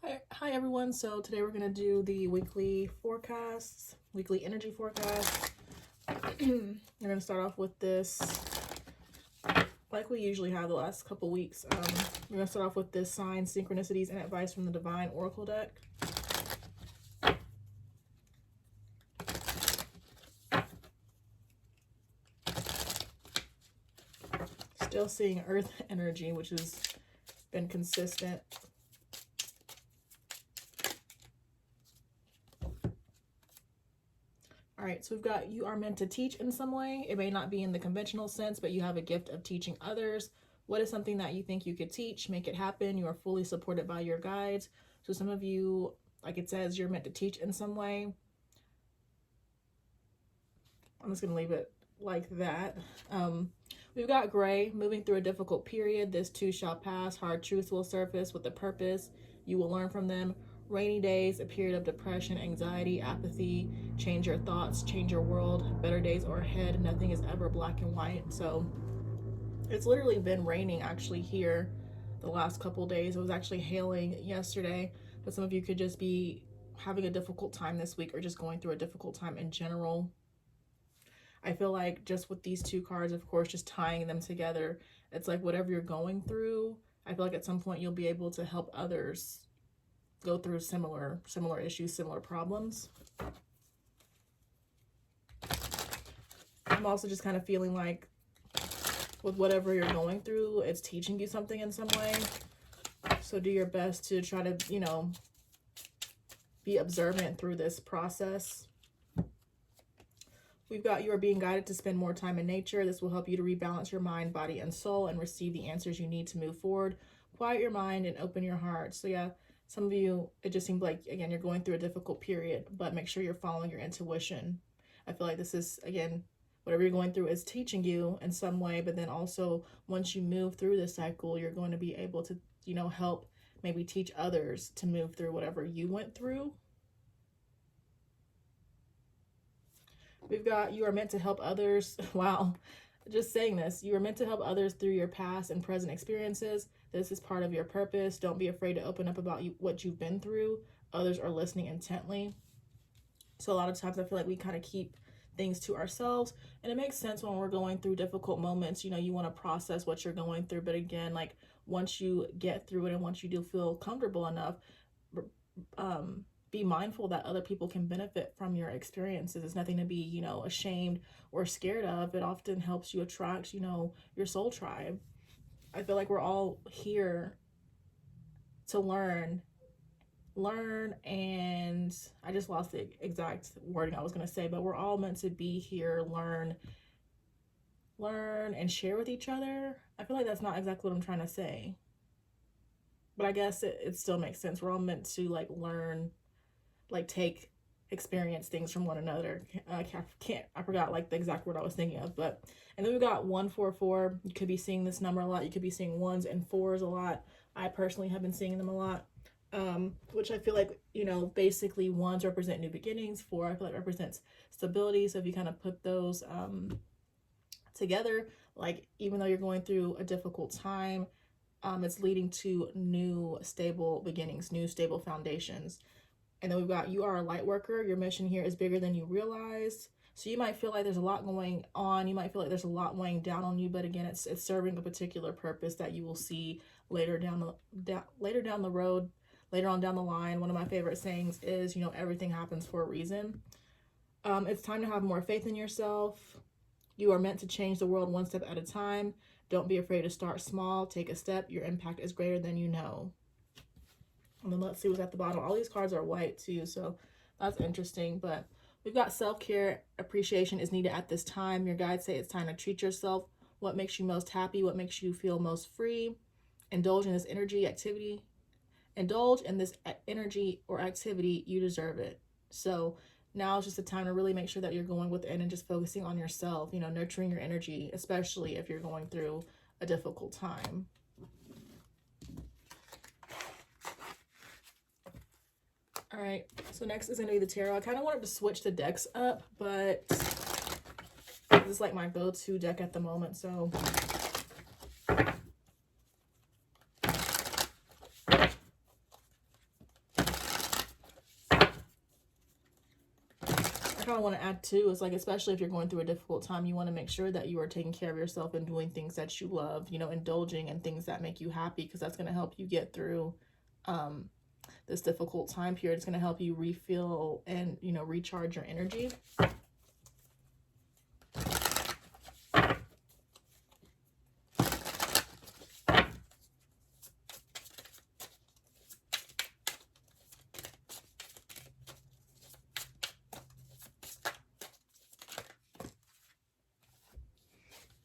Hi everyone. So today we're going to do the weekly forecasts, weekly energy forecast. We're going to start off with this, like we usually have the last couple weeks. We're going to start off with this sign, synchronicities, and advice from the Divine Oracle deck. Still seeing Earth energy, which has been consistent. All right, so we've got you are meant to teach in some way. It may not be in the conventional sense, but you have a gift of teaching others. What is something that you think you could teach? Make it happen. You are fully supported by your guides. So some of you, like it says, you're meant to teach in some way. I'm just going to leave it like that. We've got Gray, moving through a difficult period. This too shall pass. Hard truths will surface with a purpose. You will learn from them. Rainy days, a period of depression, anxiety, apathy. Change your thoughts, change your world. Better days are ahead. Nothing is ever black and white. So it's literally been raining actually here the last couple days. It was actually hailing yesterday, but some of you could just be having a difficult time this week or just going through a difficult time in general. I feel like just with these two cards, of course, just tying them together, it's like whatever you're going through, I feel like at some point you'll be able to help others go through similar issues, similar problems. I'm also just kind of feeling like with whatever you're going through, it's teaching you something in some way. So do your best to try to, be observant through this process. We've got you are being guided to spend more time in nature. This will help you to rebalance your mind, body, and soul and receive the answers you need to move forward. Quiet your mind and open your heart. So yeah, some of you, it just seems like, again, you're going through a difficult period, but make sure you're following your intuition. I feel like this is, again, whatever you're going through is teaching you in some way, but then also once you move through this cycle, you're going to be able to, help maybe teach others to move through whatever you went through. We've got you are meant to help others. Wow, just saying this. You are meant to help others through your past and present experiences. This is part of your purpose. Don't be afraid to open up about what you've been through. Others are listening intently. So a lot of times I feel like we kind of keep things to ourselves, and it makes sense when we're going through difficult moments. You want to process what you're going through, but again, like once you get through it and once you do feel comfortable enough, be mindful that other people can benefit from your experiences. It's nothing to be, ashamed or scared of. It often helps you attract, your soul tribe. I feel like we're all here to learn, and I just lost the exact wording I was going to say, but we're all meant to be here, learn, and share with each other. I feel like that's not exactly what I'm trying to say, but I guess it still makes sense. We're all meant to learn, experience things from one another. I forgot the exact word I was thinking of, but, and then we've got 144. You could be seeing this number a lot. You could be seeing 1s and 4s a lot. I personally have been seeing them a lot, which I feel like, basically 1s represent new beginnings. 4, I feel like represents stability. So if you kind of put those together, even though you're going through a difficult time, it's leading to new stable beginnings, new stable foundations. And then we've got you are a light worker. Your mission here is bigger than you realize. So you might feel like there's a lot going on. You might feel like there's a lot weighing down on you, but again, it's serving a particular purpose that you will see later down the road, later on down the line. One of my favorite sayings is, everything happens for a reason. It's time to have more faith in yourself. You are meant to change the world one step at a time. Don't be afraid to start small. Take a step. Your impact is greater than you know. And then let's see what's at the bottom. All these cards are white too, so that's interesting. But we've got self-care. Appreciation is needed at this time. Your guides say it's time to treat yourself. What makes you most happy? What makes you feel most free? Indulge in this activity. Indulge in this energy or activity. You deserve it. So now it's just a time to really make sure that you're going within and just focusing on yourself, nurturing your energy, especially if you're going through a difficult time. All right, so next is going to be the tarot. I kind of wanted to switch the decks up, but this is my go-to deck at the moment, so kind of want to add too is like, especially if you're going through a difficult time, you want to make sure that you are taking care of yourself and doing things that you love, you know, indulging in things that make you happy, because that's going to help you get through this difficult time period. It's going to help you refill and, you know, recharge your energy.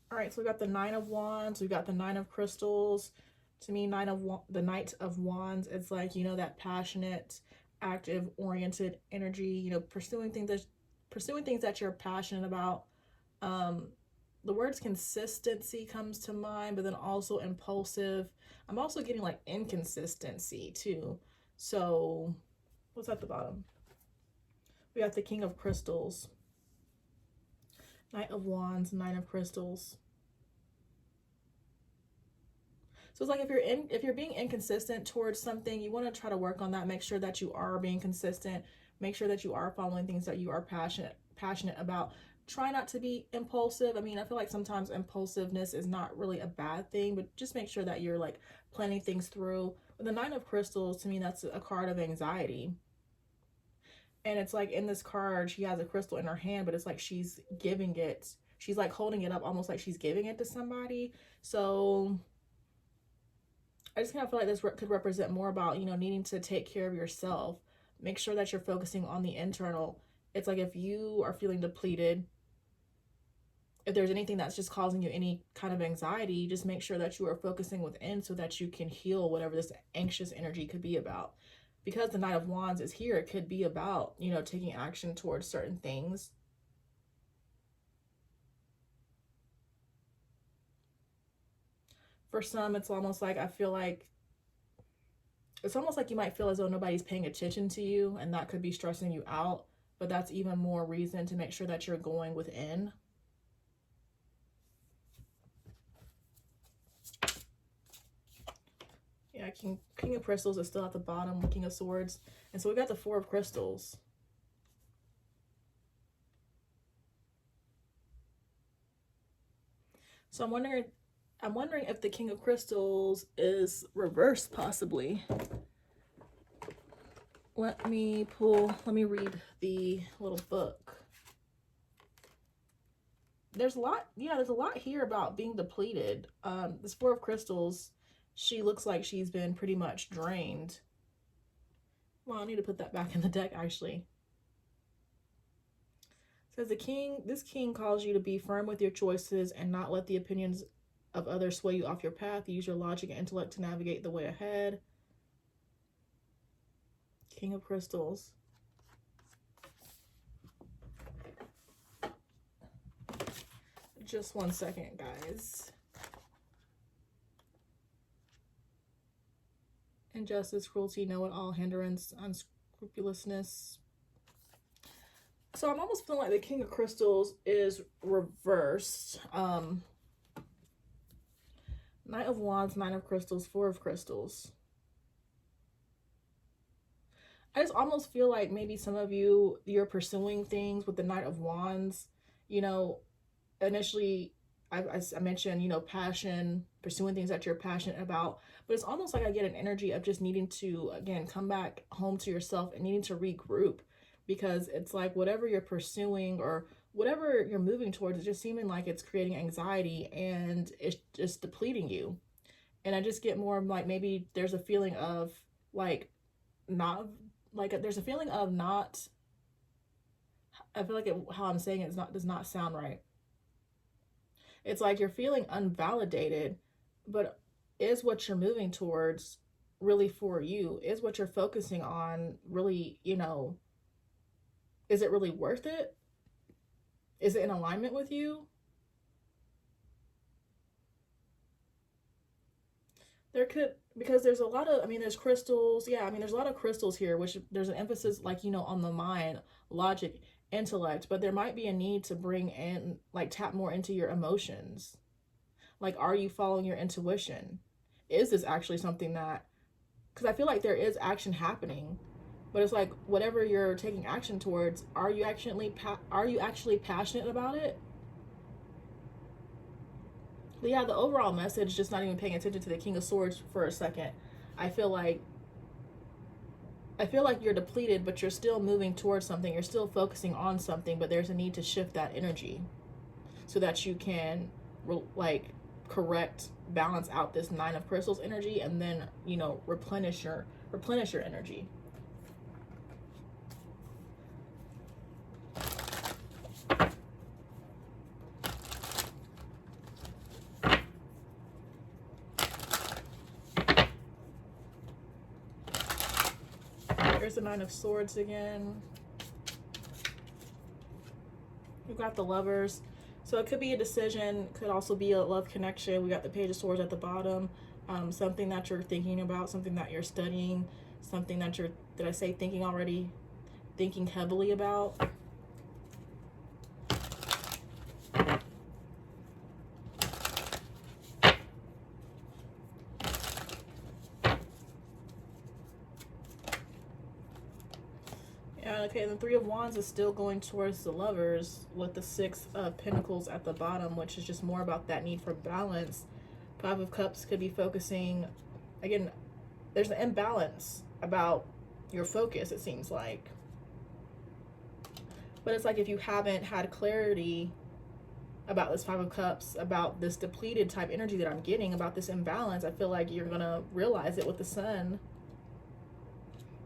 All right, so we got the Nine of Wands, we got the Nine of Crystals. To me, the Knight of Wands, it's like, you know, that passionate, active, oriented energy, you know, pursuing things that you're passionate about. The words consistency comes to mind, but then also impulsive. I'm also getting like inconsistency too. So what's at the bottom? We got the King of Crystals, Knight of Wands, Nine of Crystals. So it's like if you're being inconsistent towards something, you want to try to work on that. Make sure that you are being consistent. Make sure that you are following things that you are passionate about. Try not to be impulsive. I mean, I feel like sometimes impulsiveness is not really a bad thing, but just make sure that you're like planning things through. With the Nine of Crystals, to me, that's a card of anxiety. And it's like in this card, she has a crystal in her hand, but it's like she's giving it. She's like holding it up almost like she's giving it to somebody. So I just kind of feel like this could represent more about, you know, needing to take care of yourself. Make sure that you're focusing on the internal. It's like if you are feeling depleted, if there's anything that's just causing you any kind of anxiety, just make sure that you are focusing within so that you can heal whatever this anxious energy could be about. Because the Knight of Wands is here, it could be about, you know, taking action towards certain things. For some, it's almost like, I feel like, it's almost like you might feel as though nobody's paying attention to you, and that could be stressing you out. But that's even more reason to make sure that you're going within. Yeah, King of Crystals is still at the bottom, King of Swords. And so we got the Four of Crystals. So I'm wondering if the King of Crystals is reversed, possibly. Let me read the little book. There's a lot here about being depleted. This Four of Crystals, she looks like she's been pretty much drained. Well, I need to put that back in the deck, actually. It says this king calls you to be firm with your choices and not let the opinions of others sway you off your path. Use your logic and intellect to navigate the way ahead. King of Crystals. Just one second, guys. Injustice, cruelty, know-it-all, hindrance, unscrupulousness. So I'm almost feeling like the King of Crystals is reversed. Knight of Wands, Nine of Crystals, Four of Crystals. I just almost feel like maybe some of you're pursuing things with the Knight of Wands. You know, initially, I mentioned, you know, passion, pursuing things that you're passionate about. But it's almost like I get an energy of just needing to, again, come back home to yourself and needing to regroup. Because it's like whatever you're pursuing or whatever you're moving towards, it's just seeming like it's creating anxiety and it's just depleting you. And I just get more like maybe there's a feeling of like not, like there's a feeling of not, I feel like how I'm saying it does not sound right. It's like you're feeling unvalidated, but is what you're moving towards really for you? Is what you're focusing on really, you know, is it really worth it? Is it in alignment with you? There could, because there's a lot of, I mean, there's crystals. Yeah, I mean, there's a lot of crystals here, which there's an emphasis, like, you know, on the mind, logic, intellect, but there might be a need to bring in, like, tap more into your emotions. Like, are you following your intuition? Is this actually something that, because I feel like there is action happening, But it's like whatever you're taking action towards, are you actually passionate about it? But yeah, the overall message, just not even paying attention to the King of Swords for a second. I feel like you're depleted, but you're still moving towards something. You're still focusing on something, but there's a need to shift that energy so that you can like correct, balance out this Nine of Crystals energy, and then, you know, replenish your energy. There's the Nine of Swords again. We've got the Lovers. So it could be a decision, could also be a love connection. We got the Page of Swords at the bottom. Something that you're thinking about, something that you're studying, something that you're, did I say thinking already? Thinking heavily about. Okay, and the Three of Wands is still going towards the Lovers with the Six of Pentacles at the bottom, which is just more about that need for balance. Five of Cups could be focusing, again, there's an imbalance about your focus, it seems like. But it's like if you haven't had clarity about this Five of Cups, about this depleted type energy that I'm getting, about this imbalance, I feel like you're going to realize it with the Sun.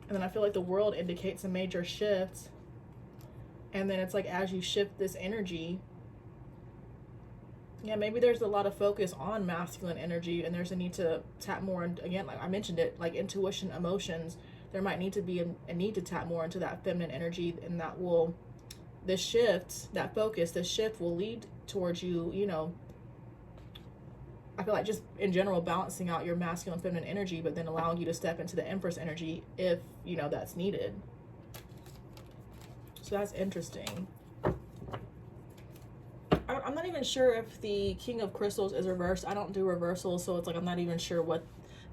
And then I feel like the World indicates a major shift. And then it's like as you shift this energy, yeah, maybe there's a lot of focus on masculine energy, and there's a need to tap more, and again, like I mentioned it, like intuition, emotions. There might need to be a need to tap more into that feminine energy, and that will, this shift, that focus, this shift will lead towards you, you know, I feel like just in general balancing out your masculine feminine energy, but then allowing you to step into the Empress energy if, you know, that's needed. So that's interesting. I'm not even sure if the King of Crystals is reversed. I don't do reversals, so it's like I'm not even sure what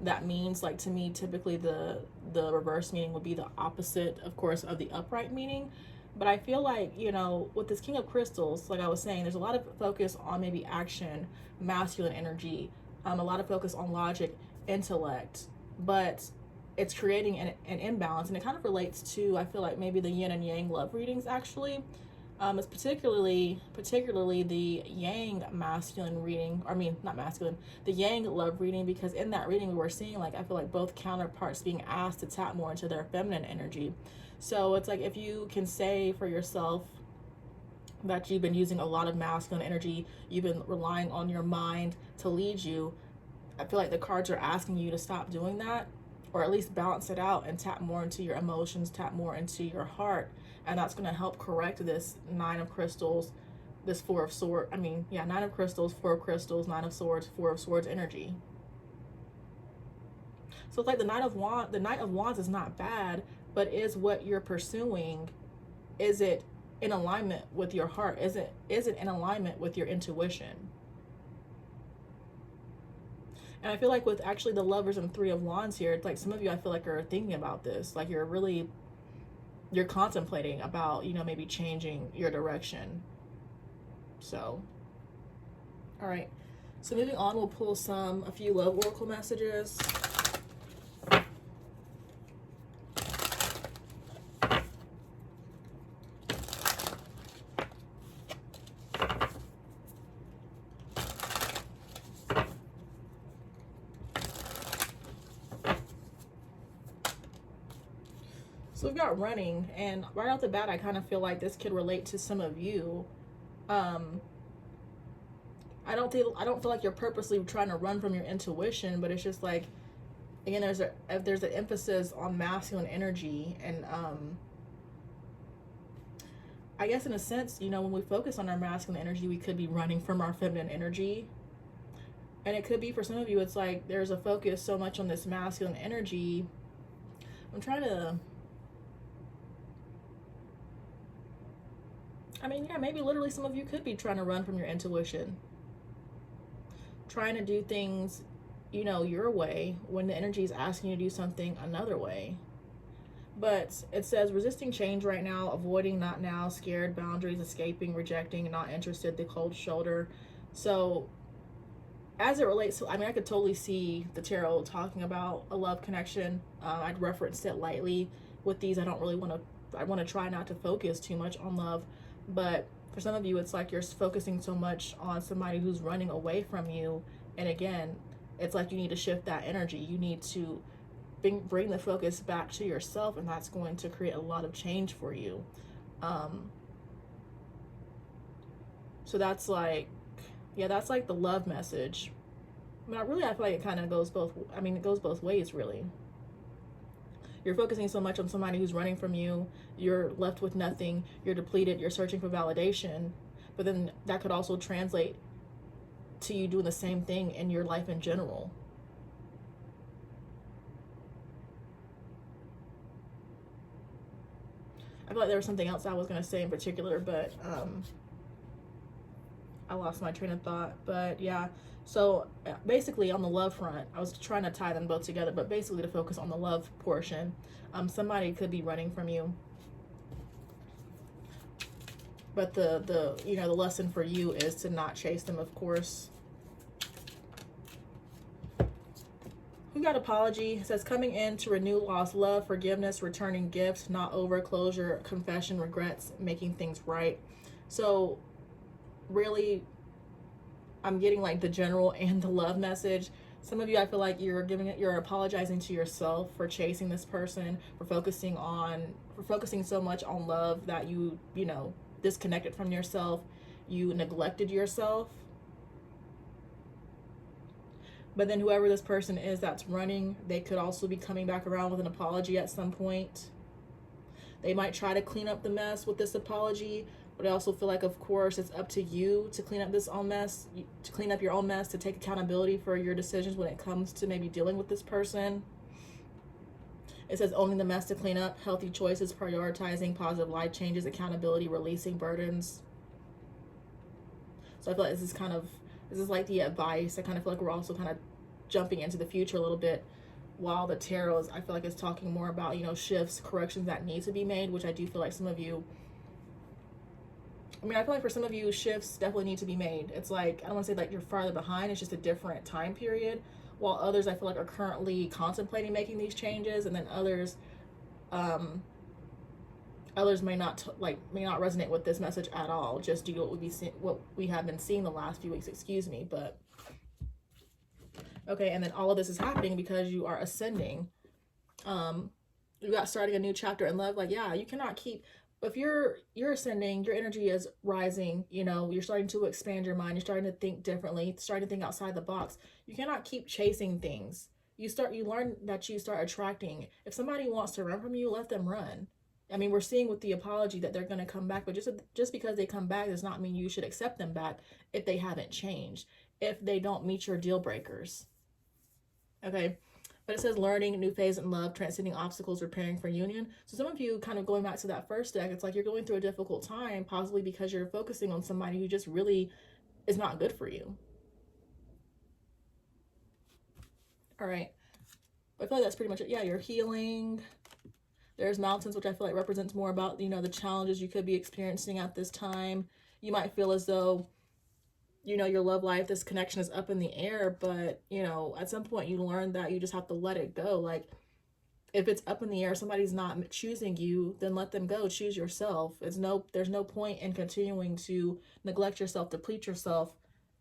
that means. Like to me, typically the reverse meaning would be the opposite, of course, of the upright meaning. But I feel like, you know, with this King of Crystals, like I was saying, there's a lot of focus on maybe action, masculine energy, a lot of focus on logic, intellect, but it's creating an imbalance. And it kind of relates to, I feel like, maybe the yin and yang love readings, actually. It's particularly the yang masculine reading, or I mean, not masculine, the yang love reading, because in that reading we were seeing, like, I feel like both counterparts being asked to tap more into their feminine energy. So it's like if you can say for yourself that you've been using a lot of masculine energy, you've been relying on your mind to lead you, I feel like the cards are asking you to stop doing that, or at least balance it out and tap more into your emotions, tap more into your heart. And that's going to help correct this Nine of Crystals, this Four of Swords, Nine of Crystals, Four of Crystals, Nine of Swords, Four of Swords energy. So it's like the Knight of Wands is not bad, but is what you're pursuing, is it in alignment with your heart? Is it in alignment with your intuition? And I feel like with actually the Lovers and Three of Wands here, it's like some of you, I feel like, are thinking about this. Like you're contemplating about, you know, maybe changing your direction. So, all right. So moving on, we'll pull a few love oracle messages. So we've got running, and right off the bat, I kind of feel like this could relate to some of you. I don't feel like you're purposely trying to run from your intuition, but it's just like, again, there's an emphasis on masculine energy, and I guess in a sense, you know, when we focus on our masculine energy, we could be running from our feminine energy. And it could be for some of you, it's like there's a focus so much on this masculine energy. I'm trying to, maybe literally some of you could be trying to run from your intuition, trying to do things, you know, your way when the energy is asking you to do something another way. But it says resisting change right now, avoiding, not now, scared, boundaries, escaping, rejecting, not interested, the cold shoulder. So as it relates to, I mean, I could totally see the tarot talking about a love connection. I'd referenced it lightly with these. I don't really want to, I want to try not to focus too much on love. But for some of you, it's like you're focusing so much on somebody who's running away from you. And again, it's like you need to shift that energy. You need to bring the focus back to yourself, and that's going to create a lot of change for you. So that's like, yeah, that's like the love message. But I feel like it kind of goes both, I mean, it goes both ways, really. You're focusing so much on somebody who's running from you, you're left with nothing, you're depleted, you're searching for validation, but then that could also translate to you doing the same thing in your life in general. I feel like there was something else I was going to say in particular, but I lost my train of thought. But yeah, so basically on the love front, I was trying to tie them both together, but basically to focus on the love portion, somebody could be running from you. But the you know, the lesson for you is to not chase them, of course. We got apology. It says coming in to renew lost love, forgiveness, returning gifts, not over, closure, confession, regrets, making things right. So really, I'm getting like the general and the love message. Some of you, I feel like you're apologizing to yourself for chasing this person, for focusing so much on love that you know, disconnected from yourself. You neglected yourself. But then whoever this person is that's running, they could also be coming back around with an apology at some point. They might try to clean up the mess with this apology, but I also feel like, of course, it's up to you to clean up this own mess, to clean up your own mess, to take accountability for your decisions when it comes to maybe dealing with this person. It says owning the mess to clean up, healthy choices, prioritizing positive life changes, accountability, releasing burdens. So I feel like this is like the advice. I kind of feel like we're also kind of jumping into the future a little bit, while the tarot is, I feel like, is talking more about, you know, shifts, corrections that need to be made, which I do feel like some of you, I mean, I feel like for some of you, shifts definitely need to be made. It's like, I don't want to say like you're farther behind, it's just a different time period, while others I feel like are currently contemplating making these changes, and then others may not resonate with this message at all, just due to what we have been seeing the last few weeks, excuse me. But okay, and then all of this is happening because you are ascending. You got starting a new chapter in love. Like, yeah, you cannot keep, if you're ascending, your energy is rising, you know, you're starting to expand your mind, you're starting to think differently, starting to think outside the box. You cannot keep chasing things. You learn that you start attracting. If somebody wants to run from you, let them run. I mean, we're seeing with the apology that they're going to come back, but just because they come back does not mean you should accept them back if they haven't changed, if they don't meet your deal breakers. Okay, but it says learning, new phase in love, transcending obstacles, preparing for union. So some of you, kind of going back to that first deck, it's like you're going through a difficult time, possibly because you're focusing on somebody who just really is not good for you. All right, I feel like that's pretty much it. Yeah, you're healing. There's mountains, which I feel like represents more about, you know, the challenges you could be experiencing at this time. You might feel as though, you know, your love life, this connection is up in the air, but, you know, at some point you learn that you just have to let it go. Like, if it's up in the air, somebody's not choosing you, then let them go. Choose yourself. There's no point in continuing to neglect yourself, deplete yourself,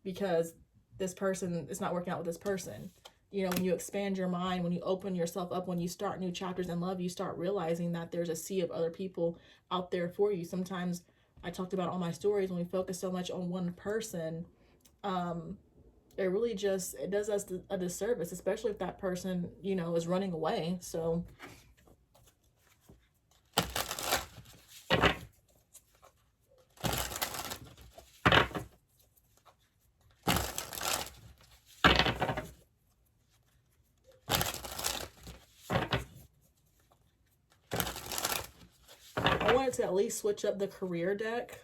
because this person is not working out with this person. You know, when you expand your mind, when you open yourself up, when you start new chapters in love, you start realizing that there's a sea of other people out there for you. Sometimes, I talked about all my stories, when we focus so much on one person, it really just, it does us a disservice, especially if that person, you know, is running away. So I wanted to at least switch up the career deck.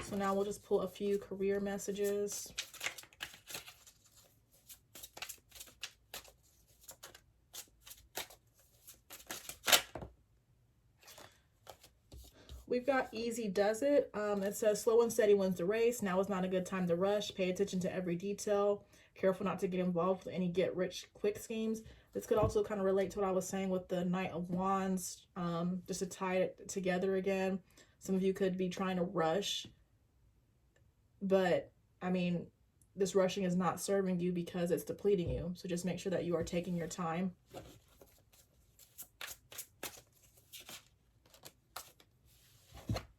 So now we'll just pull a few career messages. We've got easy does it. It says slow and steady wins the race. Now is not a good time to rush. Pay attention to every detail. Careful not to get involved with any get rich quick schemes. This could also kind of relate to what I was saying with the Knight of Wands, just to tie it together again. Some of you could be trying to rush, but I mean, this rushing is not serving you because it's depleting you. So just make sure that you are taking your time.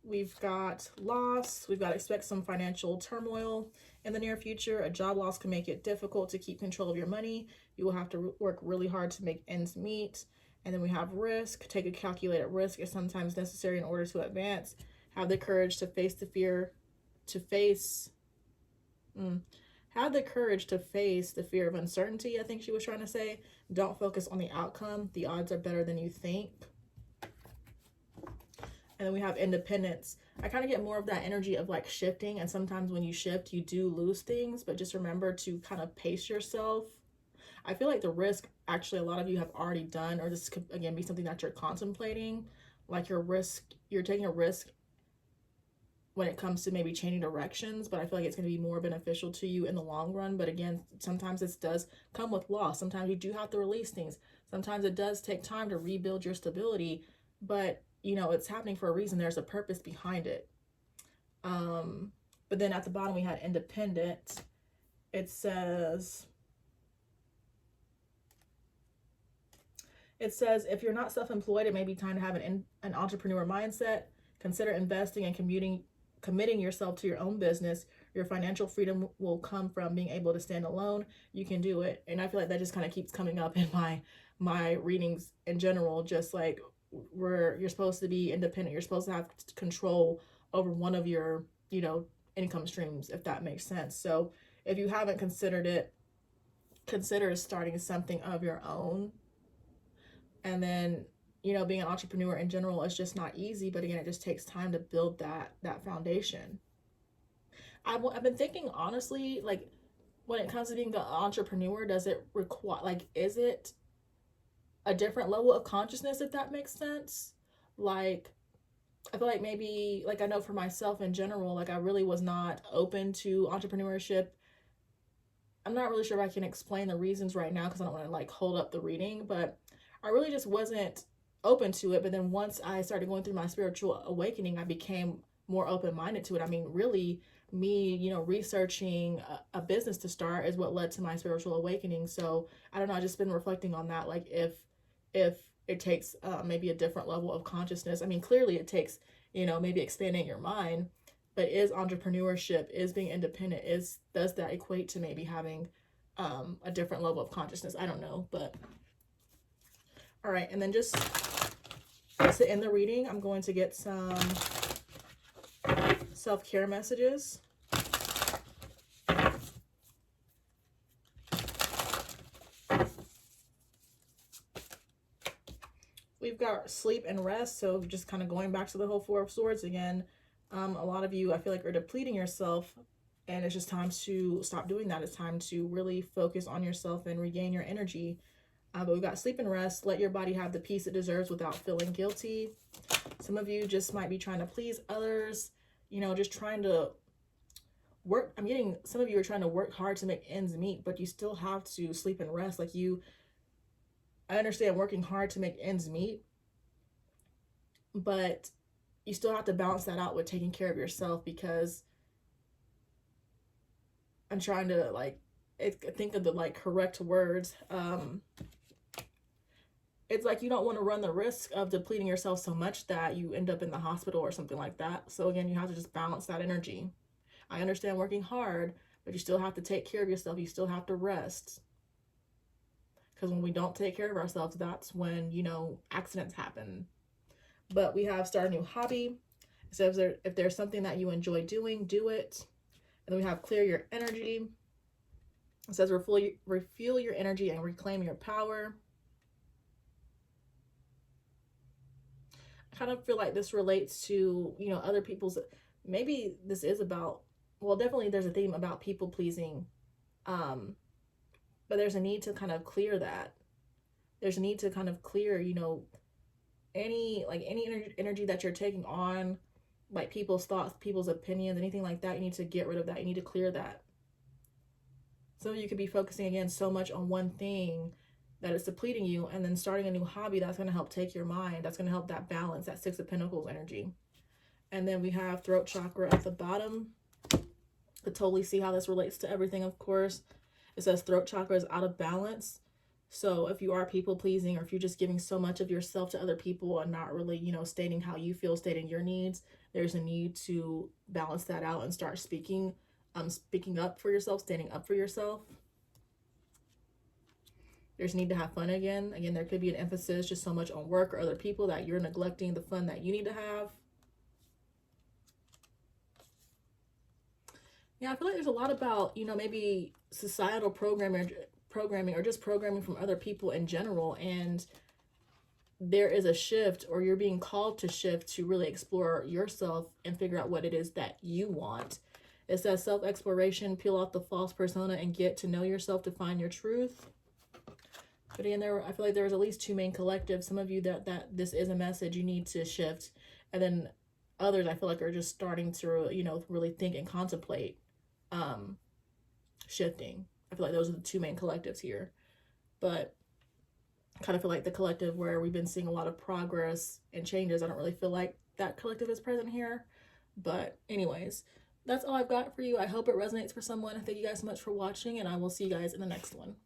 We've got loss. We've got expect some financial turmoil in the near future. A job loss can make it difficult to keep control of your money. You will have to work really hard to make ends meet. And then we have risk. Take a calculated risk is sometimes necessary in order to advance. Have the courage to face the fear, have the courage to face the fear of uncertainty, I think she was trying to say. Don't focus on the outcome. The odds are better than you think. And then we have independence. I kind of get more of that energy of like shifting. And sometimes when you shift, you do lose things. But just remember to kind of pace yourself. I feel like the risk, actually, a lot of you have already done. Or this could, again, be something that you're contemplating. Like you're taking a risk when it comes to maybe changing directions. But I feel like it's going to be more beneficial to you in the long run. But again, sometimes this does come with loss. Sometimes you do have to release things. Sometimes it does take time to rebuild your stability. But you know, it's happening for a reason. There's a purpose behind it. But then at the bottom, we had independent. It says, if you're not self-employed, it may be time to have an entrepreneur mindset. Consider investing and committing yourself to your own business. Your financial freedom will come from being able to stand alone. You can do it. And I feel like that just kind of keeps coming up in my readings in general, just like, where you're supposed to be independent. You're supposed to have control over one of your, income streams, if that makes sense. So if you haven't considered it, consider starting something of your own. And then, being an entrepreneur in general is just not easy. But again, it just takes time to build that foundation. I've been thinking, honestly, like when it comes to being an entrepreneur, does it require, like, is it a different level of consciousness, if that makes sense? Like, I feel like maybe, like, I know for myself in general, like, I really was not open to entrepreneurship. I'm not really sure if I can explain the reasons right now because I don't want to, like, hold up the reading, but I really just wasn't open to it. But then once I started going through my spiritual awakening, I became more open-minded to it. I mean, really, me, researching a business to start is what led to my spiritual awakening. So I don't know, I've just been reflecting on that, like, if it takes maybe a different level of consciousness. I mean, clearly it takes, maybe expanding your mind, but is entrepreneurship, is being independent, does that equate to maybe having a different level of consciousness? I don't know, but all right. And then just to end the reading, I'm going to get some self-care messages. We've got sleep and rest. So just kind of going back to the whole Four of Swords again. A lot of you, I feel like, are depleting yourself, and it's just time to stop doing that. It's time to really focus on yourself and regain your energy. But we've got sleep and rest. Let your body have the peace it deserves without feeling guilty. Some of you just might be trying to please others, just trying to work. I'm getting some of you are trying to work hard to make ends meet, but you still have to sleep and rest. Like, I understand working hard to make ends meet, but you still have to balance that out with taking care of yourself, because I'm trying to, like, think of the, like, correct words. It's like you don't want to run the risk of depleting yourself so much that you end up in the hospital or something like that. So again, you have to just balance that energy. I understand working hard, but you still have to take care of yourself. You still have to rest. Because when we don't take care of ourselves, that's when, accidents happen. But we have start a new hobby. So if there's something that you enjoy doing, do it. And then we have clear your energy. It says refuel your energy and reclaim your power. I kind of feel like this relates to, other people's, maybe this is about, well, definitely there's a theme about people pleasing. But there's a need to kind of clear that. There's a need to kind of clear, any energy that you're taking on, like people's thoughts, people's opinions, anything like that, you need to get rid of that. You need to clear that. So you could be focusing again so much on one thing that it's depleting you, and then starting a new hobby that's going to help take your mind, that's going to help that balance, that Six of Pentacles energy. And then we have throat chakra at the bottom. To totally see how this relates to everything, of course. It says throat chakra is out of balance. So if you are people pleasing, or if you're just giving so much of yourself to other people and not really, you know, stating how you feel, stating your needs, there's a need to balance that out and start speaking up for yourself, standing up for yourself. There's need to have fun again. Again, there could be an emphasis just so much on work or other people that you're neglecting the fun that you need to have. Yeah, I feel like there's a lot about, you know, maybe societal programming or just programming from other people in general, and there is a shift, or you're being called to shift to really explore yourself and figure out what it is that you want. It says self-exploration, peel off the false persona and get to know yourself to find your truth. But again, I feel like there's at least two main collectives. Some of you that this is a message you need to shift, and then others I feel like are just starting to, you know, really think and contemplate shifting. I feel like those are the two main collectives here. But I kind of feel like the collective where we've been seeing a lot of progress and changes, I don't really feel like that collective is present here. But anyways, that's all I've got for you. I hope it resonates for someone. Thank you guys so much for watching, and I will see you guys in the next one.